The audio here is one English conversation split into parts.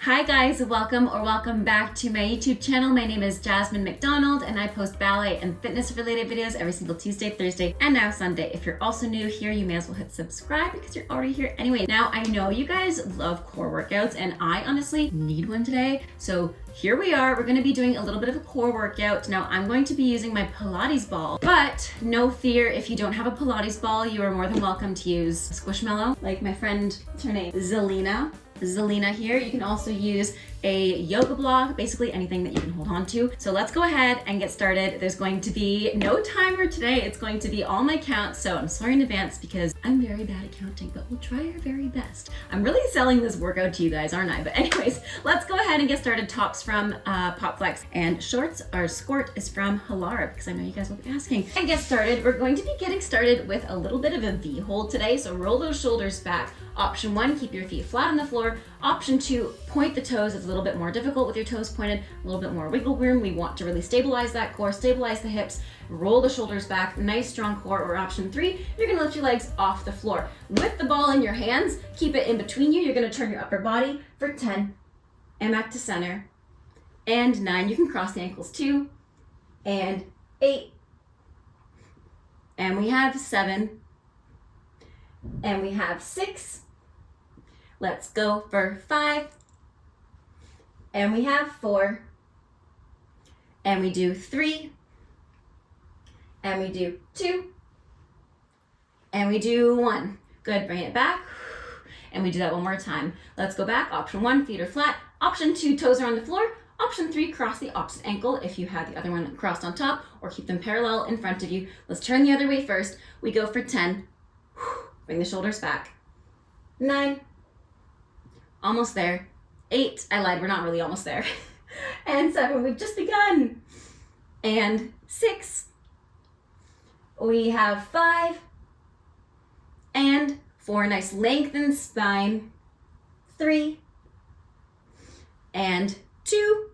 Hi guys, welcome back to my YouTube channel. My name is Jasmine McDonald and I post ballet and fitness related videos every single Tuesday, Thursday, and now Sunday. If you're also new here, you may as well hit subscribe because you're already here anyway. Now, I know you guys love core workouts and I honestly need one today. So here we are, we're gonna be doing a little bit of a core workout. Now I'm going to be using my Pilates ball, but no fear, if you don't have a Pilates ball, you are more than welcome to use Squishmallow, like my friend, what's her name? Zelina here. You can also use a yoga block, basically anything that you can hold on to. So let's go ahead and get started. There's going to be no timer today. It's going to be all my counts. So I'm sorry in advance because I'm very bad at counting, but we'll try our very best. I'm really selling this workout to you guys, aren't I? But anyways, let's go ahead and get started. Tops from Popflex and shorts or skirt is from Halara because I know you guys will be asking. And get started. We're going to be getting started with a little bit of a V hold today. So roll those shoulders back. Option 1, keep your feet flat on the floor. Option 2, point the toes. It's a little bit more difficult with your toes pointed, a little bit more wiggle room. We want to really stabilize that core, stabilize the hips, roll the shoulders back, nice strong core. Or option 3, you're gonna lift your legs off the floor. With the ball in your hands, keep it in between you. You're gonna turn your upper body for 10, and back to center, and 9. You can cross the ankles 2, and 8, and we have 7, and we have 6. Let's go for 5, and we have 4, and we do 3, and we do 2, and we do 1. Good, bring it back, and we do that one more time. Let's go back. Option 1, feet are flat. Option 2, toes are on the floor. Option 3, cross the opposite ankle if you had the other one crossed on top, or keep them parallel in front of you. Let's turn the other way first. We go for 10, bring the shoulders back, 9, almost there, 8, I lied, we're not really almost there, and 7, we've just begun, and 6, we have 5, and 4, nice lengthened spine, 3, and 2,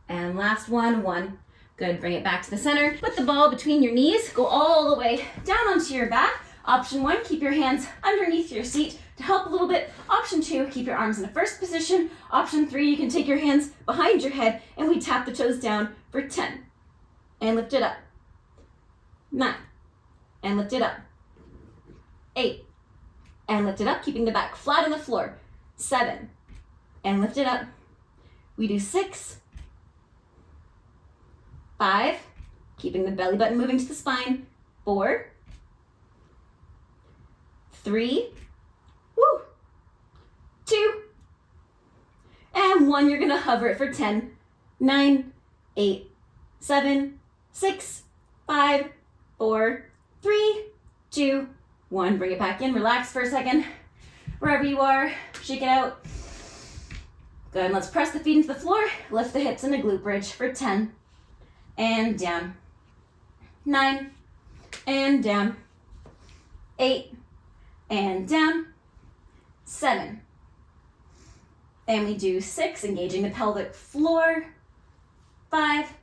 and last one, 1. Good, bring it back to the center. Put the ball between your knees, go all the way down onto your back. Option 1, keep your hands underneath your seat to help a little bit. Option 2, keep your arms in the first position. Option 3, you can take your hands behind your head and we tap the toes down for 10 and lift it up. 9 and lift it up. 8 and lift it up, keeping the back flat on the floor. 7 and lift it up. We do 6, 5, keeping the belly button moving to the spine. 4, 3, 2, and 1. You're gonna hover it for 10, 9, 8, 7, 6, 5, 4, 3, 2, 1. Bring it back in, relax for a second. Wherever you are, shake it out. Good, let's press the feet into the floor, lift the hips in a glute bridge for 10, and down, 9, and down, 8, and down, 7, and we do 6, engaging the pelvic floor, 5,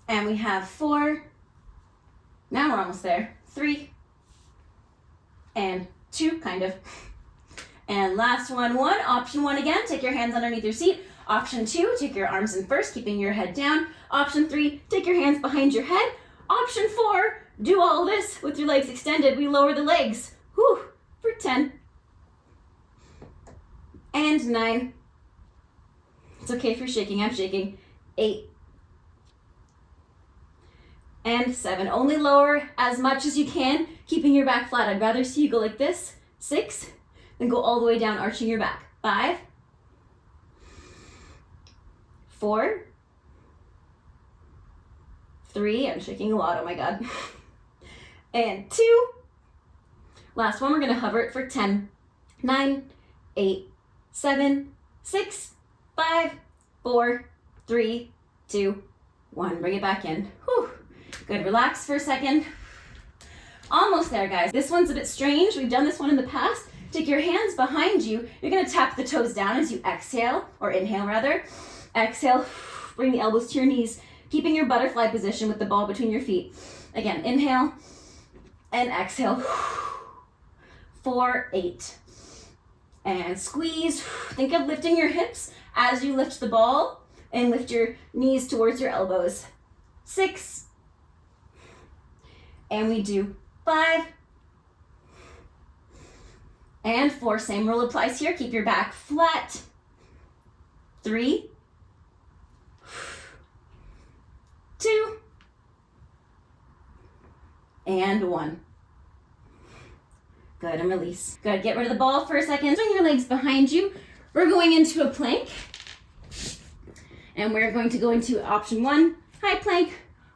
and we have 4, now we're almost there, 3, and 2, kind of, and last one, 1. Option 1 again, take your hands underneath your seat. Option 2, take your arms in first, keeping your head down. Option 3, take your hands behind your head. Option 4, do all this with your legs extended. We lower the legs, for 10, and 9. It's okay if you're shaking, I'm shaking. 8, and 7. Only lower as much as you can, keeping your back flat. I'd rather see you go like this. 6, then go all the way down, arching your back. 5, 4, 3, I'm shaking a lot, oh my God, and 2. Last one, we're gonna hover it for 10, 9, 8, 7, 6, 5, 4, 3, 2, 1. Bring it back in. Whew. Good, relax for a second. Almost there, guys. This one's a bit strange. We've done this one in the past. Take your hands behind you. You're gonna tap the toes down as you exhale, or inhale rather. Exhale, bring the elbows to your knees, keeping your butterfly position with the ball between your feet. Again, inhale and exhale. 4, 8, And squeeze. Think of lifting your hips as you lift the ball, and lift your knees towards your elbows. 6. And we do 5. And 4. Same rule applies here. Keep your back flat. 3. 2. And 1. Good, and release. Good, get rid of the ball for a second. Swing your legs behind you. We're going into a plank. And we're going to go into option 1, high plank,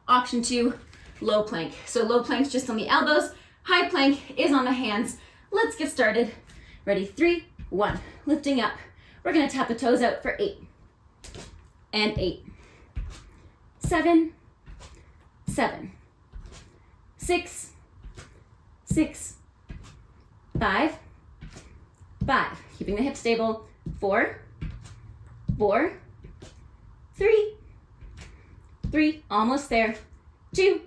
option 2, low plank. So low plank's just on the elbows, high plank is on the hands. Let's get started. Ready, 3, 1, lifting up. We're gonna tap the toes out for 8. And 8. 7, 7. 6, 6. 5, 5, keeping the hips stable. 4, 4, 3, 3, almost there. 2,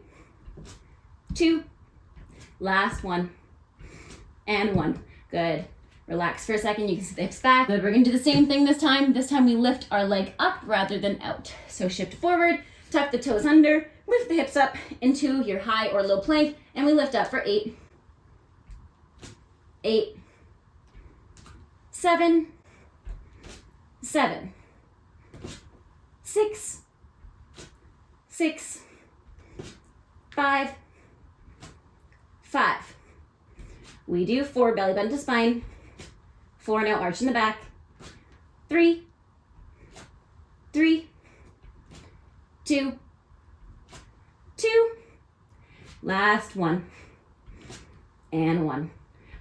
2, last one, and 1. Good. Relax for a second. You can sit the hips back. Good. We're gonna do the same thing this time. This time we lift our leg up rather than out. So shift forward, tuck the toes under, lift the hips up into your high or low plank, and we lift up for 8. 8, 7, 7, 6, 6, 5, 5. We do 4, belly button to spine. 4, now arch in the back. 3, 3, 2, 2, last one, and 1.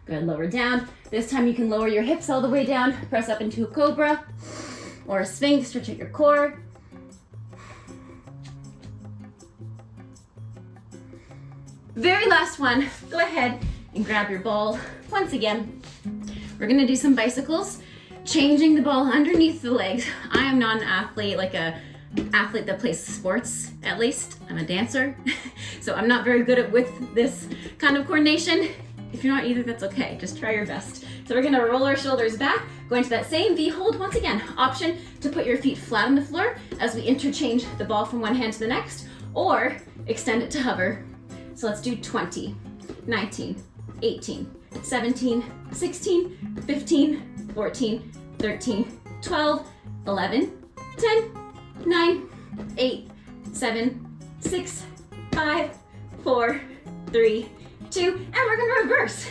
Good, lower down. This time you can lower your hips all the way down, press up into a cobra or a sphinx, stretch out your core. Very last one, go ahead and grab your ball. Once again, we're gonna do some bicycles, changing the ball underneath the legs. I am not an athlete, like a athlete that plays sports, at least. I'm a dancer, so I'm not very good with this kind of coordination. If you're not either, that's okay. Just try your best. So we're gonna roll our shoulders back, go into that same V hold once again. Option to put your feet flat on the floor as we interchange the ball from one hand to the next, or extend it to hover. So let's do 20, 19, 18, 17, 16, 15, 14, 13, 12, 11, 10, 9, 8, 7, 6, 5, 4, 3, 2, and we're gonna reverse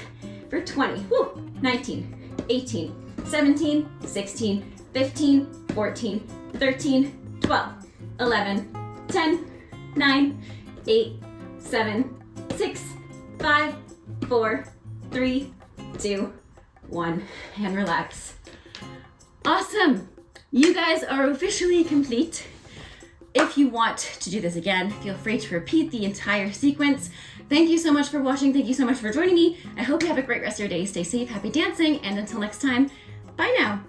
for 20, 19, 18, 17, 16, 15, 14, 13, 12, 11, 10, 9, 8, 7, 6, 5, 4, 3, 2, 1, and relax. Awesome. You guys are officially complete. If you want to do this again, feel free to repeat the entire sequence. Thank you so much for watching. Thank you so much for joining me. I hope you have a great rest of your day. Stay safe, happy dancing, and until next time, bye now.